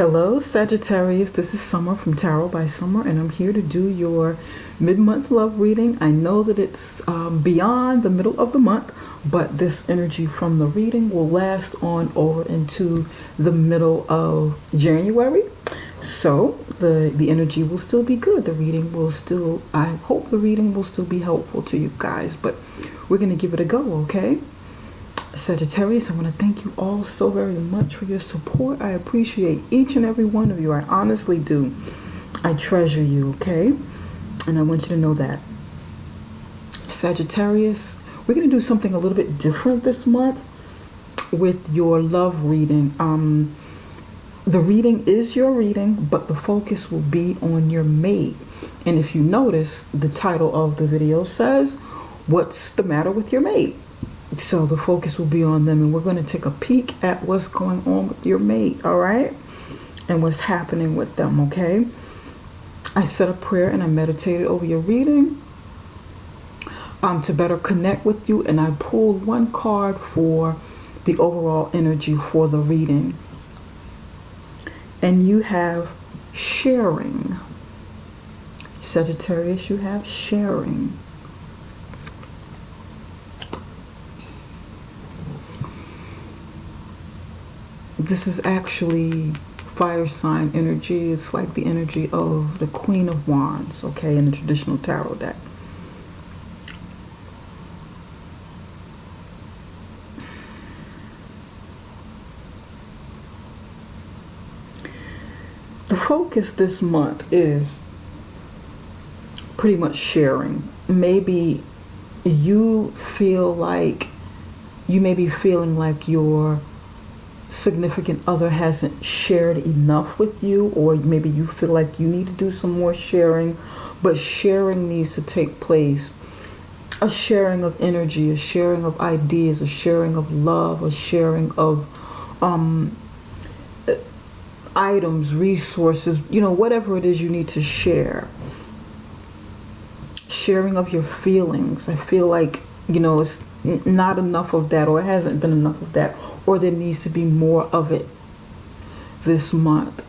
Hello, Sagittarius. This is Summer from Tarot by Summer, and I'm here to do your mid-month love reading. I know that it's beyond the middle of the month, but this energy from the reading will last on over into the middle of January. So the energy will still be good. The reading will still, I hope the reading will still be helpful to you guys, but we're going to give it a go, okay? Sagittarius, I want to thank you all so very much for your support. I appreciate each and every one of you. I honestly do. I treasure you, okay? And I want you to know that. Sagittarius, we're going to do something a little bit different this month with your love reading. The reading is your reading, but the focus will be on your mate. And if you notice, the title of the video says, "What's the matter with your mate?" So the focus will be on them, and we're going to take a peek at what's going on with your mate, all right? And what's happening with them, okay? I said a prayer and I meditated over your reading to better connect with you, and I pulled one card for the overall energy for the reading. And you have sharing. Sagittarius, you have sharing. This is actually fire sign energy. It's like the energy of the Queen of Wands, okay, in the traditional tarot deck. The focus this month is pretty much sharing. Maybe you feel like, you may be feeling like your significant other hasn't shared enough with you, or maybe you feel like you need to do some more sharing, but sharing needs to take place. A sharing of energy, a sharing of ideas, a sharing of love, a sharing of items, resources, you know, whatever it is you need to share. Sharing of your feelings. I feel like, you know, it's not enough of that, or it hasn't been enough of that, or there needs to be more of it this month.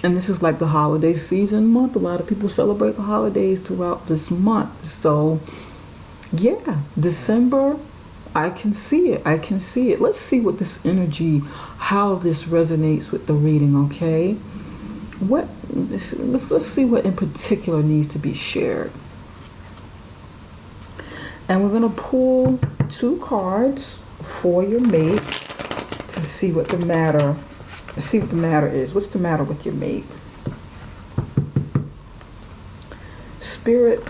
And this is like the holiday season month. A lot of people celebrate the holidays throughout this month. So yeah, December, I can see it. I can see it. Let's see what this energy, how this resonates with the reading, okay? Let's see what in particular needs to be shared. And we're going to pull two cards for your mate to see what the matter is. What's the matter with your mate? Spirit,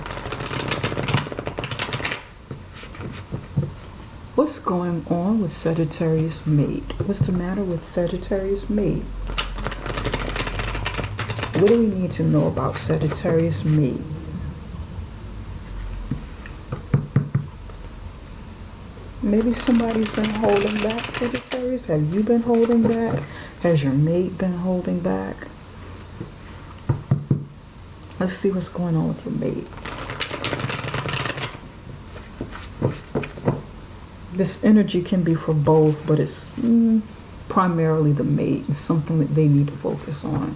what's going on with Sagittarius mate? What's the matter with Sagittarius mate? What do we need to know about Sagittarius mate? Maybe somebody's been holding back, Sagittarius. Have you been holding back? Has your mate been holding back? Let's see what's going on with your mate. This energy can be for both, but it's primarily the mate. It's something that they need to focus on.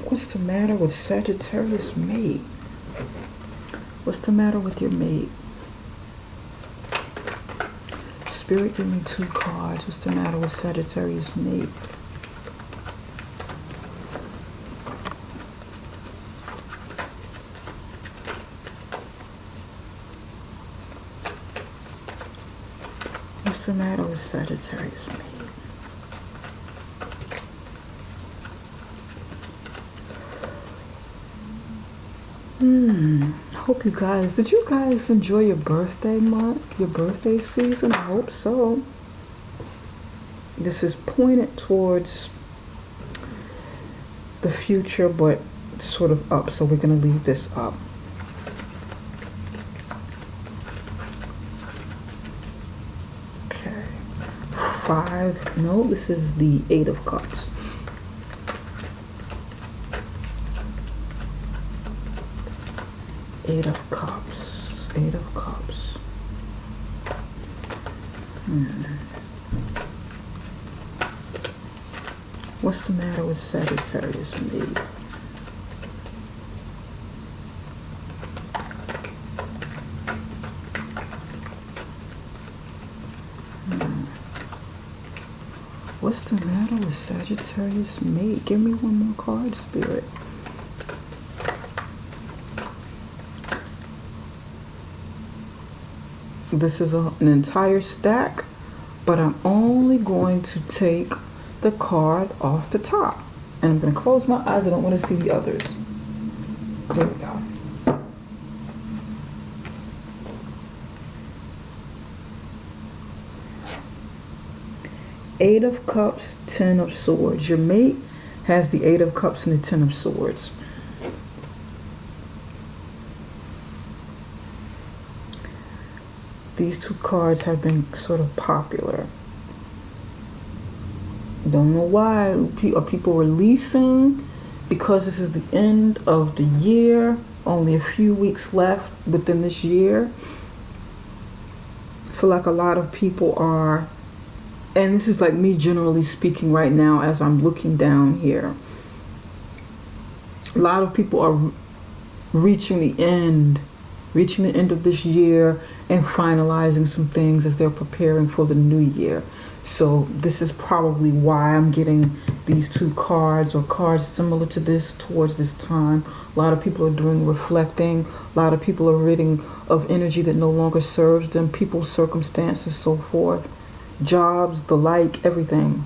What's the matter with Sagittarius mate? What's the matter with your mate? Spirit, give me two cards. What's the matter with Sagittarius mate? What's the matter with Sagittarius mate? Hope you guys, did you guys enjoy your birthday month, your birthday season? I hope so. This is pointed towards the future, but sort of up, so we're going to leave this up. 5. No, this is the 8 of Cups. Eight of Cups. 8 of Cups. What's the matter with Sagittarius me? What's the matter with Sagittarius me? Give me one more card, Spirit. This is an entire stack, but I'm only going to take the card off the top. And I'm going to close my eyes. I don't want to see the others. There we go. Eight of Cups, 10 of Swords. Your mate has the 8 of Cups and the 10 of Swords. These two cards have been sort of popular. Don't know why. Are people releasing? Because this is the end of the year. Only a few weeks left within this year. I feel like a lot of people are, and this is like me generally speaking right now as I'm looking down here. A lot of people are reaching the end of this year and finalizing some things as they're preparing for the new year. So this is probably why I'm getting these two cards or cards similar to this towards this time. A lot of people are doing reflecting. A lot of people are ridding of energy that no longer serves them, people's circumstances, so forth, jobs, the like, everything.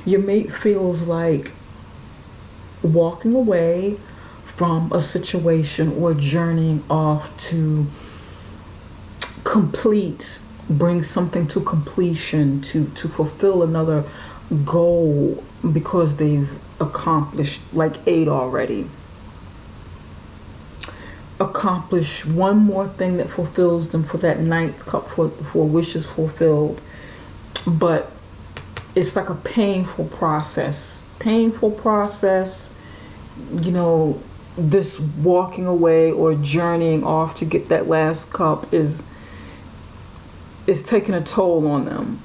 Your mate feels like walking away from a situation or journeying off to complete, bring something to completion, to fulfill another goal because they've accomplished like 8 already. Accomplish one more thing that fulfills them for that 9th cup, for wishes fulfilled. But it's like a painful process. You know, this walking away or journeying off to get that last cup is taking a toll on them.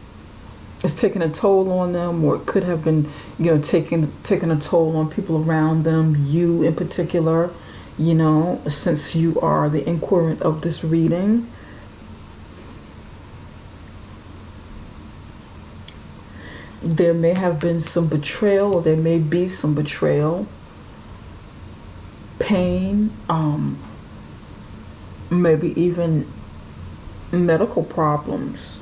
It's taking a toll on them, or it could have been, you know, taking a toll on people around them, you in particular, you know, since you are the inquirent of this reading. There may have been some betrayal, or there may be some betrayal, pain, maybe even medical problems.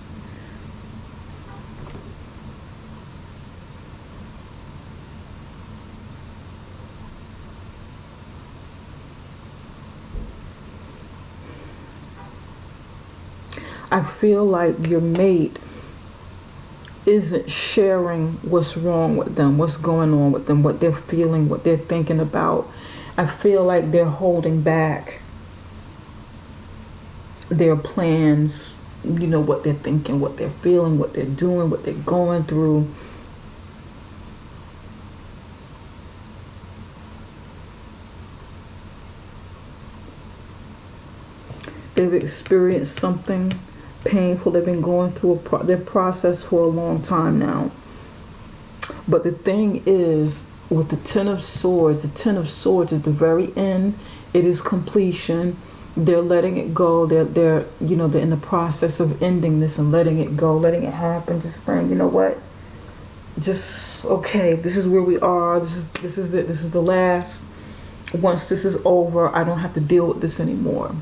I feel like your mate isn't sharing what's wrong with them, what's going on with them, what they're feeling, what they're thinking about. I feel like they're holding back their plans, you know, what they're thinking, what they're feeling, what they're doing, what they're going through. They've experienced something painful. They've been going through their process for a long time now. But the thing is, with the 10 of Swords is the very end. It is completion. They're letting it go. They're in the process of ending this and letting it go, letting it happen. Just saying, you know what? Just okay. This is where we are. This is it. This is the last. Once this is over, I don't have to deal with this anymore.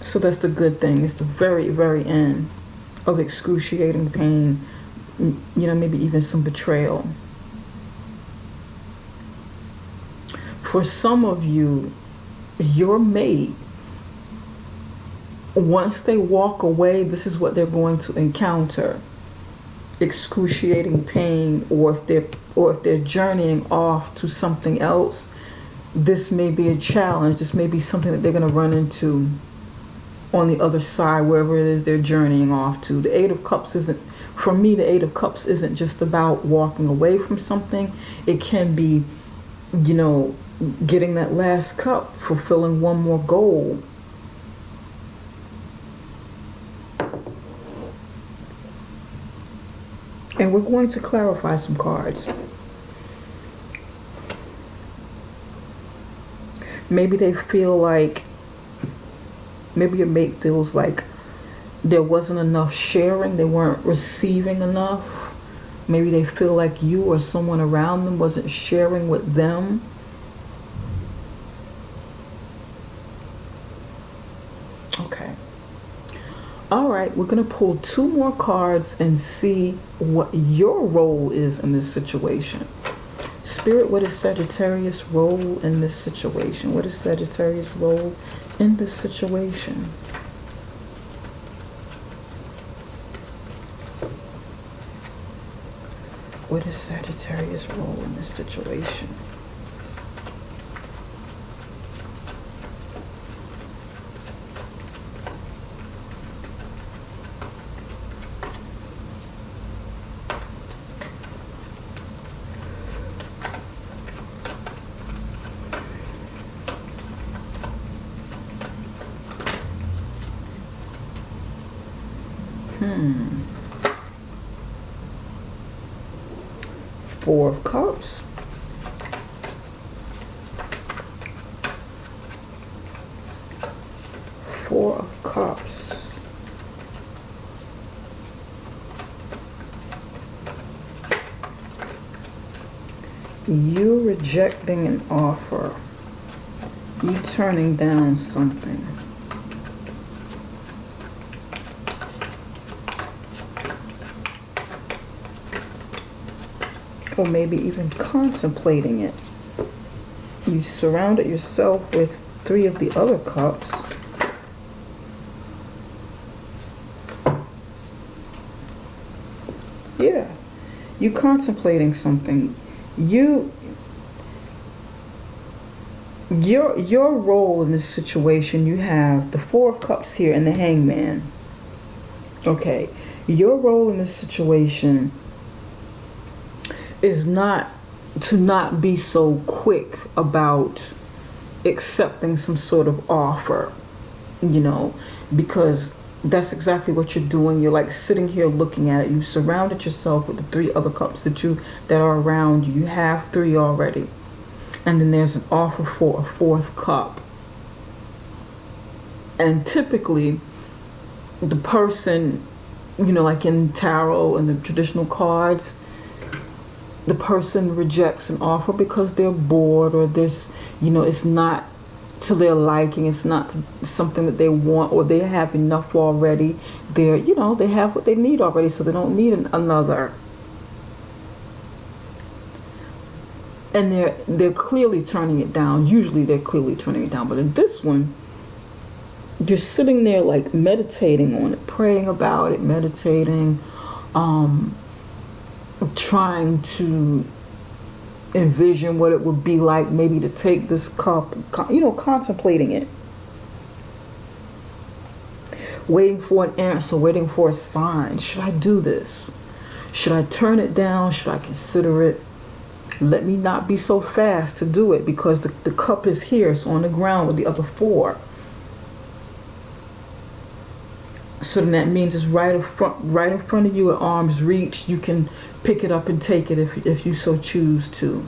So that's the good thing. It's the very, very end of excruciating pain. You know, maybe even some betrayal. For some of you, your mate, once they walk away, this is what they're going to encounter. excruciating pain, or if they're journeying off to something else, this may be a challenge. This may be something that they're going to run into on the other side, wherever it is they're journeying off to. The Eight of Cups isn't, for me, the Eight of Cups isn't just about walking away from something. It can be, getting that last cup, fulfilling one more goal. And we're going to clarify some cards. Maybe they feel like, maybe your mate feels like there wasn't enough sharing, they weren't receiving enough. Maybe they feel like you or someone around them wasn't sharing with them. Okay. All right, we're going to pull 2 more cards and see what your role is in this situation. Spirit, what is Sagittarius' role in this situation? What is Sagittarius' role in this situation? What is Sagittarius' role in this situation? Four of Cups. Four of Cups. You rejecting an offer. You turning down something. Or maybe even contemplating it. You surrounded yourself with 3 of the other cups. Yeah, you contemplating something. Your role in this situation, you have the 4 of Cups here and the Hangman. Okay, your role in this situation is not to not be so quick about accepting some sort of offer, because that's exactly what you're doing. You're like sitting here looking at it. You surrounded yourself with the 3 other cups that are around you. You have 3 already. And then there's an offer for a 4th cup. And typically the person, like in tarot and the traditional cards, the person rejects an offer because they're bored, or this, it's not to their liking, it's not something that they want, or they have enough already. They have what they need already, so they don't need another. And they're clearly turning it down. Usually they're clearly turning it down, but in this one, you're sitting there like meditating on it, praying about it, meditating, trying to envision what it would be like maybe to take this cup, contemplating it, waiting for an answer, waiting for a sign. Should I do this? Should I turn it down? Should I consider it? Let me not be so fast to do it, because the cup is here. It's on the ground with the other 4. So then that means it's right in front of you at arm's reach. You can pick it up and take it if you so choose to.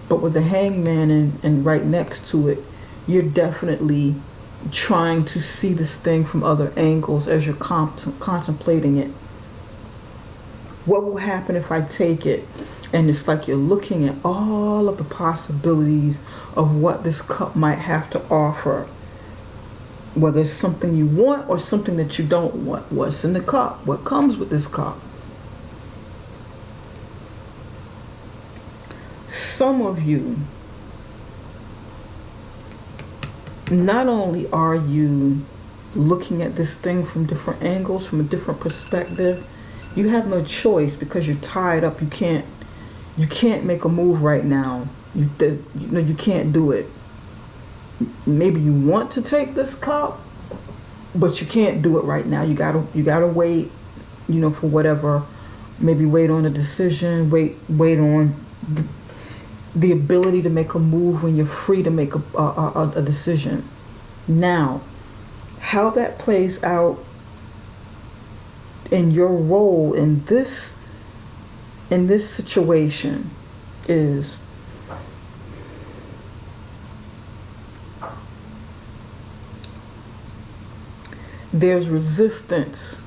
But with the Hangman and right next to it, you're definitely trying to see this thing from other angles as you're contemplating it. What will happen if I take it? And it's like you're looking at all of the possibilities of what this cup might have to offer. Whether it's something you want or something that you don't want. What's in the cup? What comes with this cup? Some of you, not only are you looking at this thing from different angles, from a different perspective, You have no choice because you're tied up. You can't make a move right now. You can't do it. Maybe you want to take this cup, but you can't do it right now. You gotta wait, for whatever. Maybe wait on a decision. Wait on the ability to make a move when you're free to make a decision. Now, how that plays out in your role in this situation is there's resistance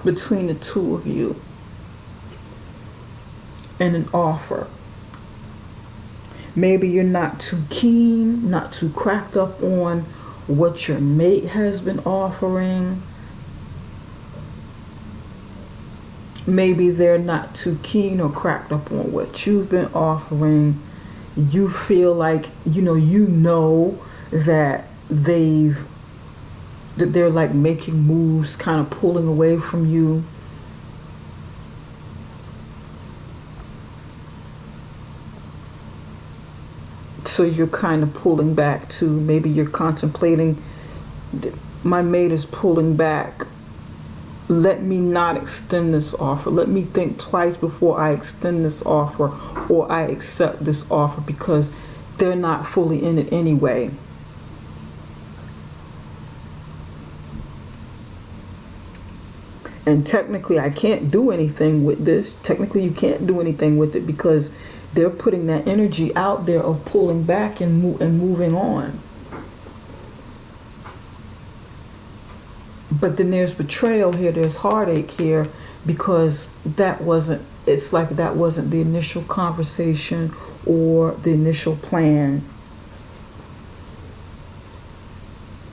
between the two of you and an offer. Maybe you're not too keen, not too cracked up on what your mate has been offering. Maybe they're not too keen or cracked up on what you've been offering. You feel like, that they're like making moves, kind of pulling away from you. So you're kind of pulling back too. Maybe you're contemplating, my mate is pulling back. Let me not extend this offer. Let me think twice before I extend this offer or I accept this offer because they're not fully in it anyway. And technically, I can't do anything with this. Technically, you can't do anything with it because they're putting that energy out there of pulling back and moving on. But then there's betrayal here. There's heartache here because it's like that wasn't the initial conversation or the initial plan.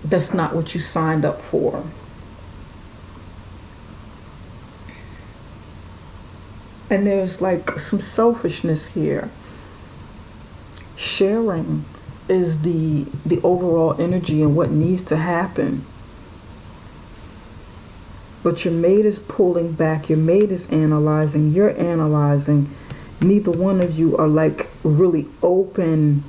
That's not what you signed up for. And there's like some selfishness here. Sharing is the overall energy and what needs to happen. But your mate is pulling back. Your mate is analyzing. You're analyzing. Neither one of you are like really open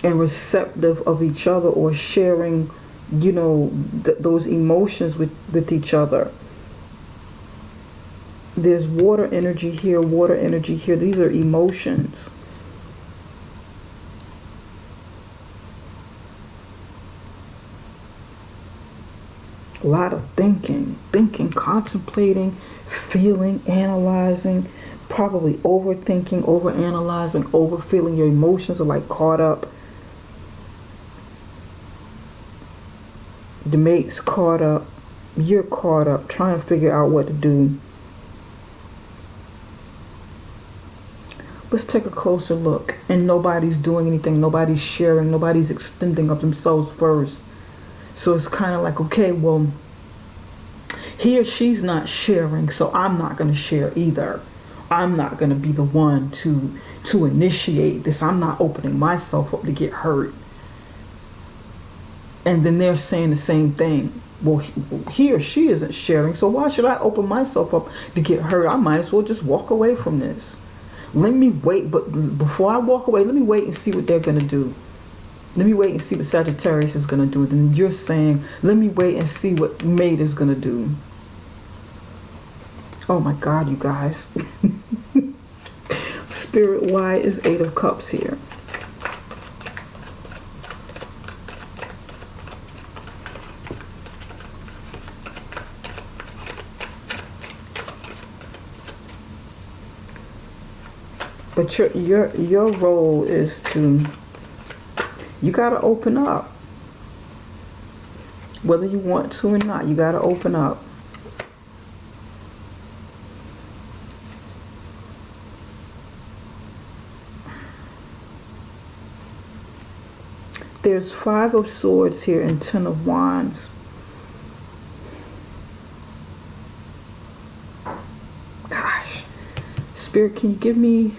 and receptive of each other or sharing, those emotions with each other. There's water energy here, water energy here. These are emotions. A lot of thinking, contemplating, feeling, analyzing, probably overthinking, overanalyzing, overfeeling. Your emotions are like caught up. The mate's caught up. You're caught up trying to figure out what to do. Let's take a closer look. And nobody's doing anything. Nobody's sharing. Nobody's extending of themselves first. So it's kind of like, okay, well, he or she's not sharing, so I'm not going to share either. I'm not going to be the one to initiate this. I'm not opening myself up to get hurt. And then they're saying the same thing. Well, he or she isn't sharing, so why should I open myself up to get hurt? I might as well just walk away from this. Let me wait, but before I walk away, let me wait and see what they're going to do. Let me wait and see what Sagittarius is going to do. Then you're saying, let me wait and see what mate is going to do. Oh my God, you guys. Spirit, why is 8 of Cups here? But your role is to, you got to open up. Whether you want to or not, you got to open up. There's 5 of Swords here and 10 of Wands. Gosh. Spirit, can you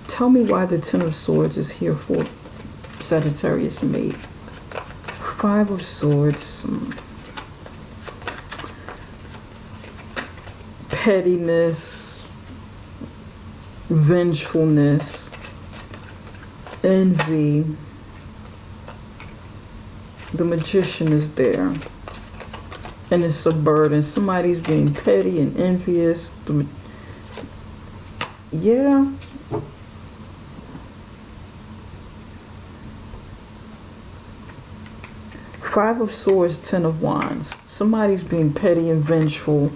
tell me why the 10 of Swords is here for Sagittarius mate? 5 of Swords. pettiness, vengefulness, envy. The Magician is there. And it's a burden. Somebody's being petty and envious. Yeah. Five of Swords, Ten of Wands. Somebody's being petty and vengeful.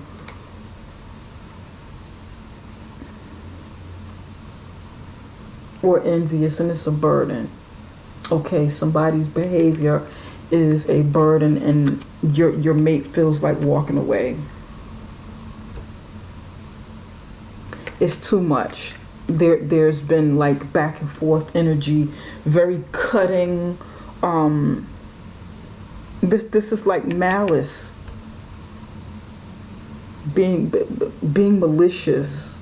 Or envious, and it's a burden. Okay, somebody's behavior is a burden and your mate feels like walking away. It's too much. There's been like back and forth energy, very cutting. This is like malice, being malicious,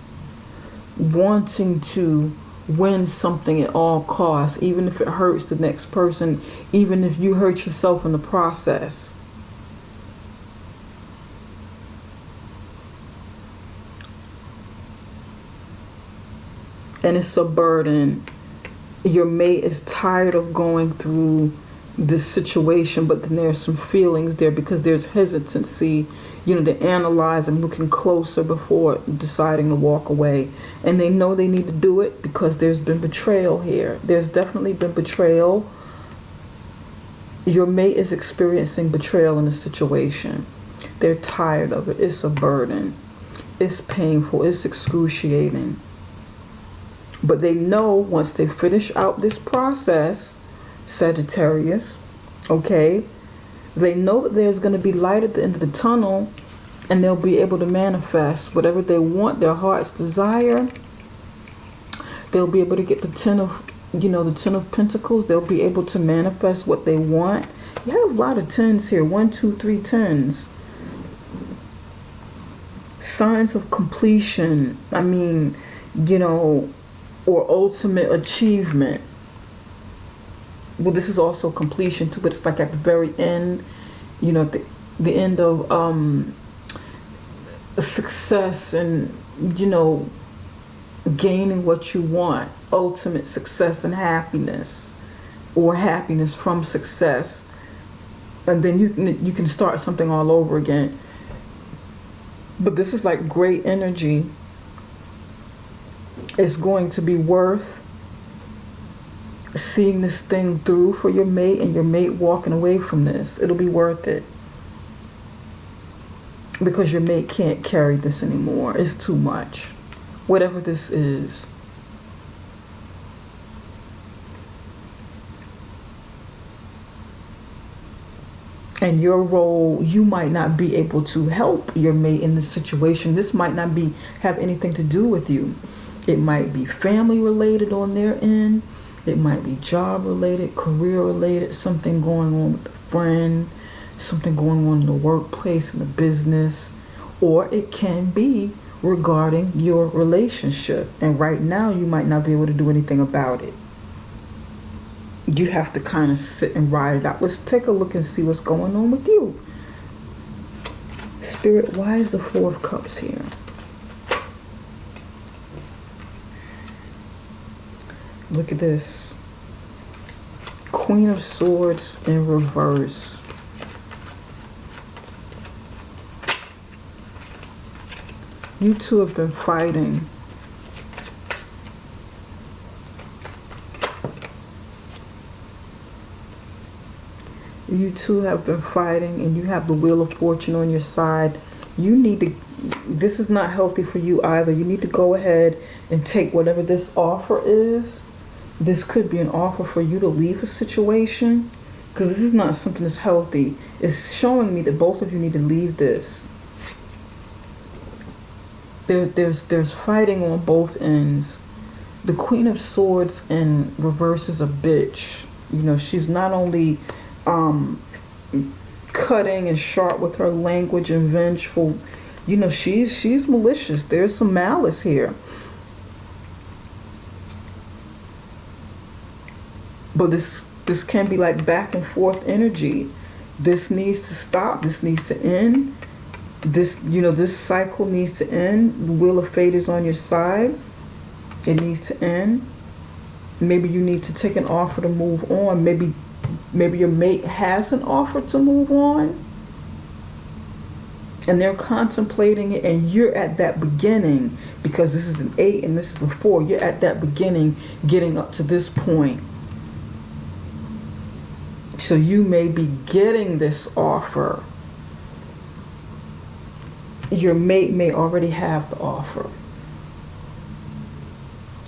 wanting to win something at all costs, even if it hurts the next person, even if you hurt yourself in the process. And it's a burden. Your mate is tired of going through this situation, but then there's some feelings there because there's hesitancy, to analyze and looking closer before deciding to walk away. And they know they need to do it because there's been betrayal here. There's definitely been betrayal. Your mate is experiencing betrayal in a situation. They're tired of it. It's a burden. It's painful. It's excruciating. But they know once they finish out this process, Sagittarius, okay, they know that there's going to be light at the end of the tunnel, and they'll be able to manifest whatever they want, their heart's desire. They'll be able to get the Ten of Pentacles. They'll be able to manifest what they want. You have a lot of tens here. 1, 2, 3 tens. Signs of completion. Or ultimate achievement. Well, this is also completion too, but it's like at the very end, the end of success and, gaining what you want. Ultimate success and happiness, or happiness from success. And then you can start something all over again. But this is like great energy. It's going to be worth seeing this thing through for your mate, and your mate walking away from this. It'll be worth it. Because your mate can't carry this anymore. It's too much. Whatever this is. And your role, you might not be able to help your mate in this situation. This might not have anything to do with you. It might be family related on their end. It might be job related, career related, something going on with a friend, something going on in the workplace, in the business, or it can be regarding your relationship. And right now you might not be able to do anything about it. You have to kind of sit and ride it out. Let's take a look and see what's going on with you. Spirit, why is the Four of Cups here? Look at this. Queen of Swords in reverse. You two have been fighting. You two have been fighting, and you have the Wheel of Fortune on your side. You need to, this is not healthy for you either. You need to go ahead and take whatever this offer is. This could be an offer for you to leave a situation, because this is not something that's healthy. It's showing me that both of you need to leave this. There's fighting on both ends. The Queen of Swords in reverse is a bitch. She's not only cutting and sharp with her language and vengeful. She's malicious. There's some malice here. But this can be like back and forth energy. This needs to stop. This needs to end. This cycle needs to end. The wheel of fate is on your side. It needs to end. Maybe you need to take an offer to move on. Maybe your mate has an offer to move on, and they're contemplating it, and you're at that beginning, because this is an 8 and this is a 4. You're at that beginning, getting up to this point. So you may be getting this offer. Your mate may already have the offer.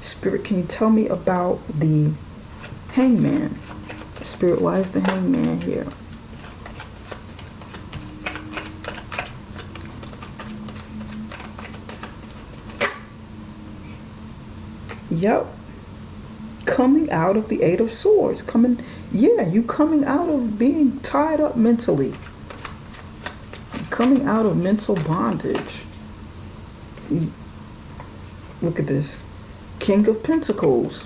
Spirit, can you tell me about the Hangman? Spirit, why is the Hangman here? Yep. Coming out of the 8 of Swords. You coming out of being tied up mentally. Coming out of mental bondage. Look at this. King of Pentacles.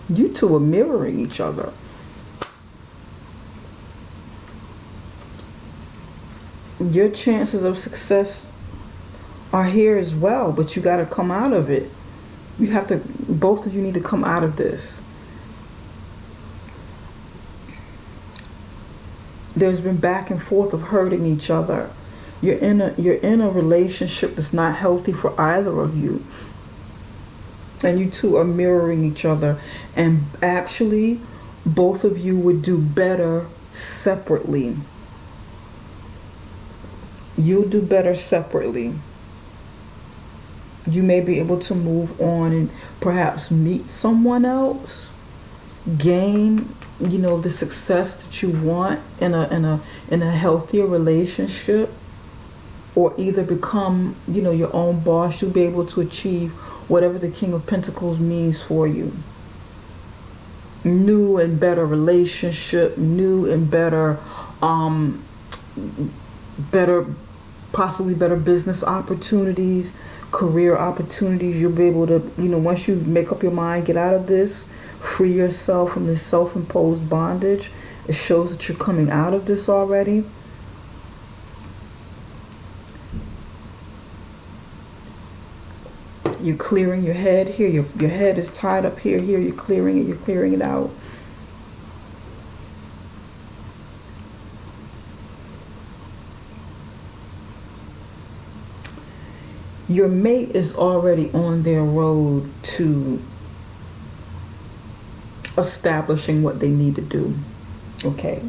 You two are mirroring each other. Your chances of success are here as well, but you got to come out of it. Both of you need to come out of this. There's been back and forth of hurting each other. You're in a relationship that's not healthy for either of you. And you two are mirroring each other. And actually, both of you would do better separately. You'll do better separately. You may be able to move on and perhaps meet someone else, gain the success that you want in a healthier relationship, or either become your own boss. You'll be able to achieve whatever the King of Pentacles means for you. New and better relationship, new and possibly better business opportunities, career opportunities. You'll be able to, once you make up your mind, get out of this, free yourself from this self-imposed bondage. It shows that you're coming out of this already. You're clearing your head here. Your head is tied up here. You're clearing it. You're clearing it out. Your mate is already on their road to establishing what they need to do. Okay?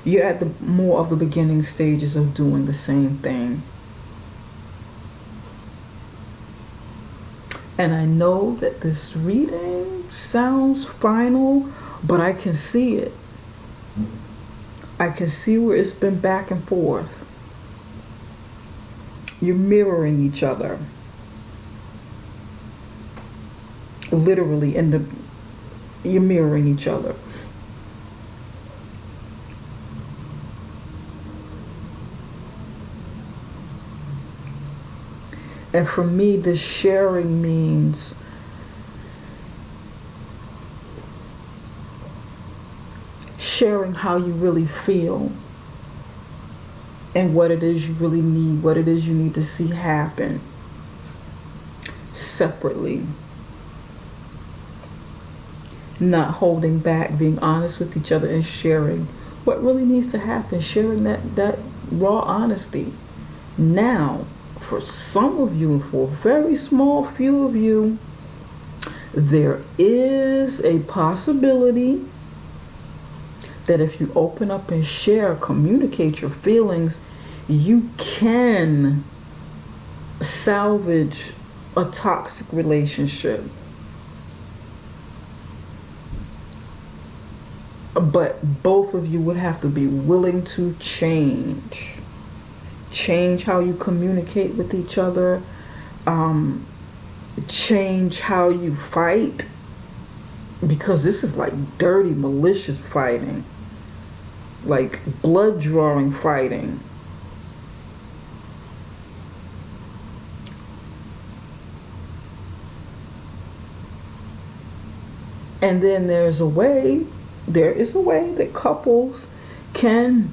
You're at the more of the beginning stages of doing the same thing. And I know that this reading sounds final, but I can see it. I can see where it's been back and forth. You're mirroring each other. Literally, you're mirroring each other. And for me, this sharing means sharing how you really feel and what it is you really need, what it is you need to see happen separately. Not holding back, being honest with each other and sharing what really needs to happen, sharing that raw honesty. Now, for some of you, and for a very small few of you, there is a possibility that if you open up and share, communicate your feelings, you can salvage a toxic relationship. But both of you would have to be willing to change. Change how you communicate with each other. Change how you fight. Because this is like dirty, malicious fighting. Like blood drawing fighting. And then there is a way that couples can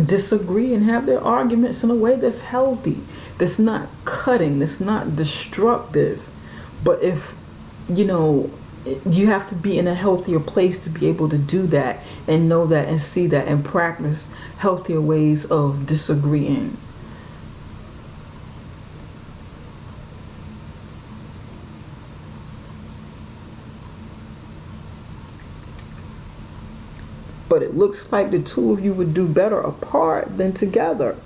disagree and have their arguments in a way that's healthy, that's not cutting, that's not destructive. But if, you have to be in a healthier place to be able to do that and know that and see that and practice healthier ways of disagreeing. But it looks like the two of you would do better apart than together.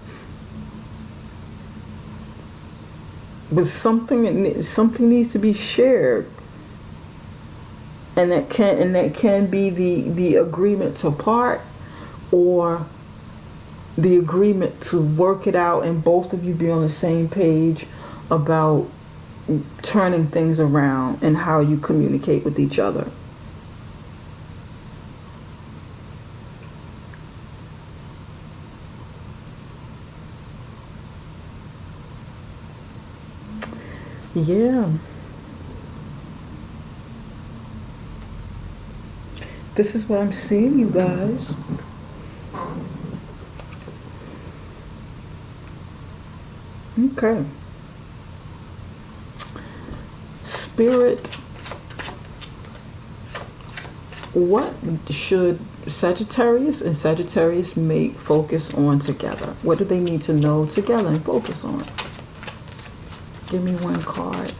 But something needs to be shared. And that can be the agreement to part, or the agreement to work it out and both of you be on the same page about turning things around and how you communicate with each other. Yeah. This is what I'm seeing, you guys. Okay. Spirit, what should Sagittarius and Sagittarius mate focus on together? What do they need to know together and focus on? Give me one card.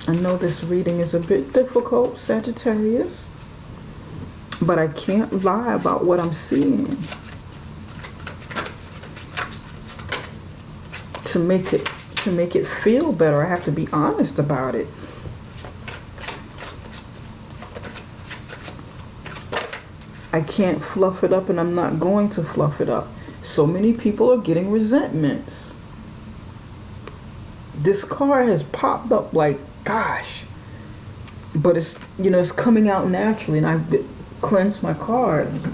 I know this reading is a bit difficult, Sagittarius, but I can't lie about what I'm seeing. To make it feel better, I have to be honest about it. I can't fluff it up, and I'm not going to fluff it up. So many people are getting resentments. This card has popped up like, gosh, but it's coming out naturally, and I've cleansed my cards.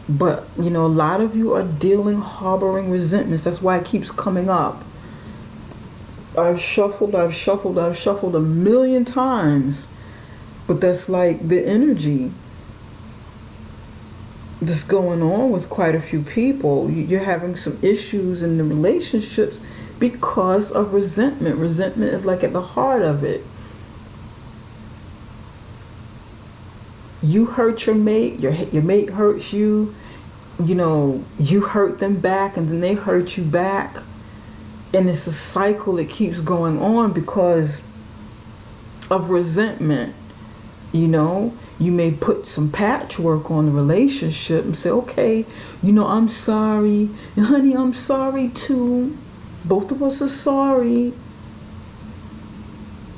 But a lot of you are harboring resentments. That's why it keeps coming up. I've shuffled a million times, but that's like the energy that's going on with quite a few people. You're having some issues in the relationships because of resentment. Resentment is like at the heart of it. You hurt your mate, your mate hurts you, you hurt them back, and then they hurt you back. And it's a cycle that keeps going on because of resentment. You may put some patchwork on the relationship and say, okay, I'm sorry. And honey, I'm sorry too. Both of us are sorry.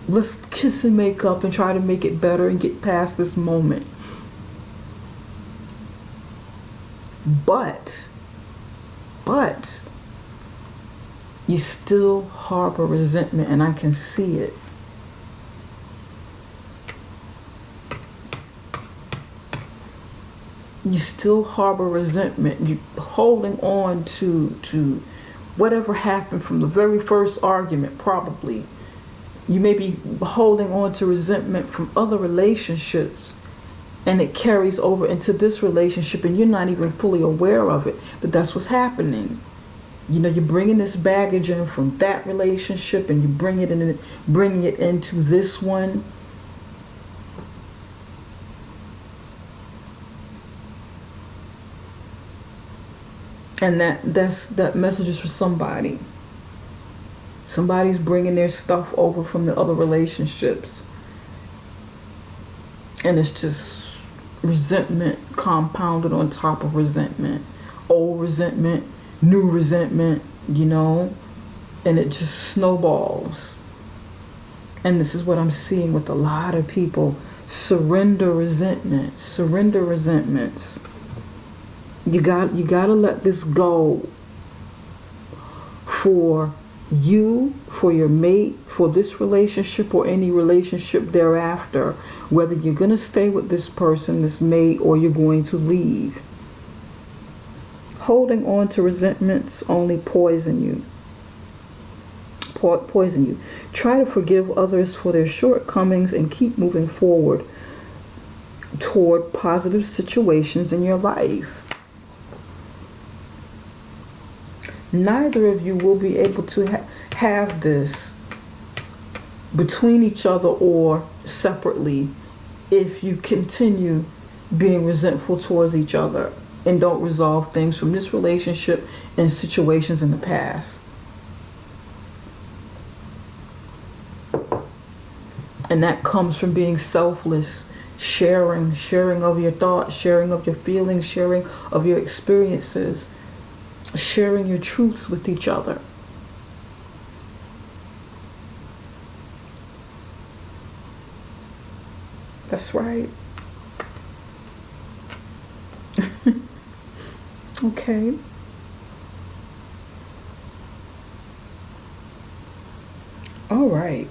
Let's kiss and make up and try to make it better and get past this moment. But you still harbor resentment, and I can see it. You still harbor resentment. You're holding on to whatever happened from the very first argument, probably. You may be holding on to resentment from other relationships, and it carries over into this relationship, and you're not even fully aware of it, that that's what's happening. You're bringing this baggage in from that relationship, and you bringing it into this one. And that message is for somebody. Somebody's bringing their stuff over from the other relationships. And it's just resentment compounded on top of resentment. Old resentment, new resentment, and it just snowballs. And this is what I'm seeing with a lot of people. Surrender resentments. You gotta let this go for you, for your mate, for this relationship or any relationship thereafter, whether you're going to stay with this person, this mate, or you're going to leave. Holding on to resentments only poison you. Try to forgive others for their shortcomings and keep moving forward toward positive situations in your life. Neither of you will be able to have this between each other or separately if you continue being resentful towards each other and don't resolve things from this relationship and situations in the past. And that comes from being selfless, sharing of your thoughts, sharing of your feelings, sharing of your experiences, sharing your truths with each other. That's right. Okay. All right.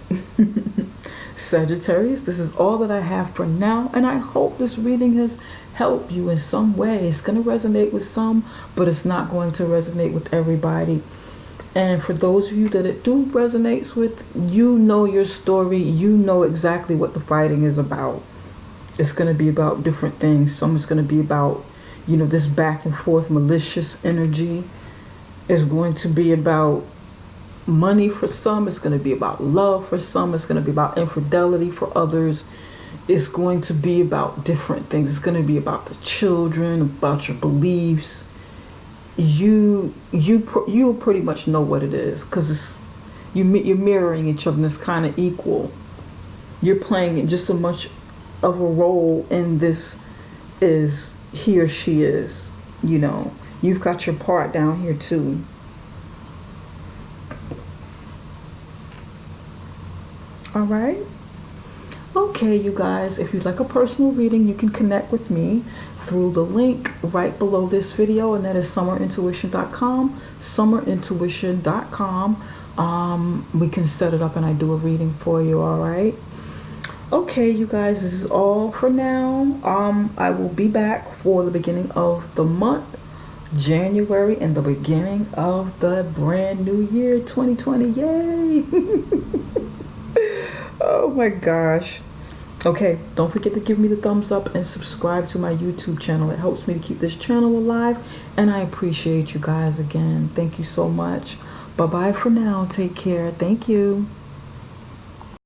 Sagittarius, this is all that I have for now, and I hope this reading has helped you in some way. It's going to resonate with some, but it's not going to resonate with everybody. And for those of you that it do resonates with, you know your story, you know exactly what the fighting is about. It's going to be about different things. Some is going to be about, this back and forth malicious energy. It's going to be about money for some. It's going to be about love for some. It's going to be about infidelity for others. It's going to be about different things. It's going to be about the children, about your beliefs. You pretty much know what it is, because you're mirroring each other and it's kind of equal. You're playing just as much of a role in this as he or she is. You've got your part down here too. All right. Okay, you guys, if you'd like a personal reading, you can connect with me through the link right below this video, and that is summerintuition.com, summerintuition.com. We can set it up and I do a reading for you. All right. Okay, you guys, this is all for now. I will be back for the beginning of the month, January, and the beginning of the brand new year, 2020. Yay! Oh my gosh. Okay, don't forget to give me the thumbs up and subscribe to my YouTube channel. It helps me to keep this channel alive, and I appreciate you guys again. Thank you so much. Bye-bye for now. Take care. Thank you.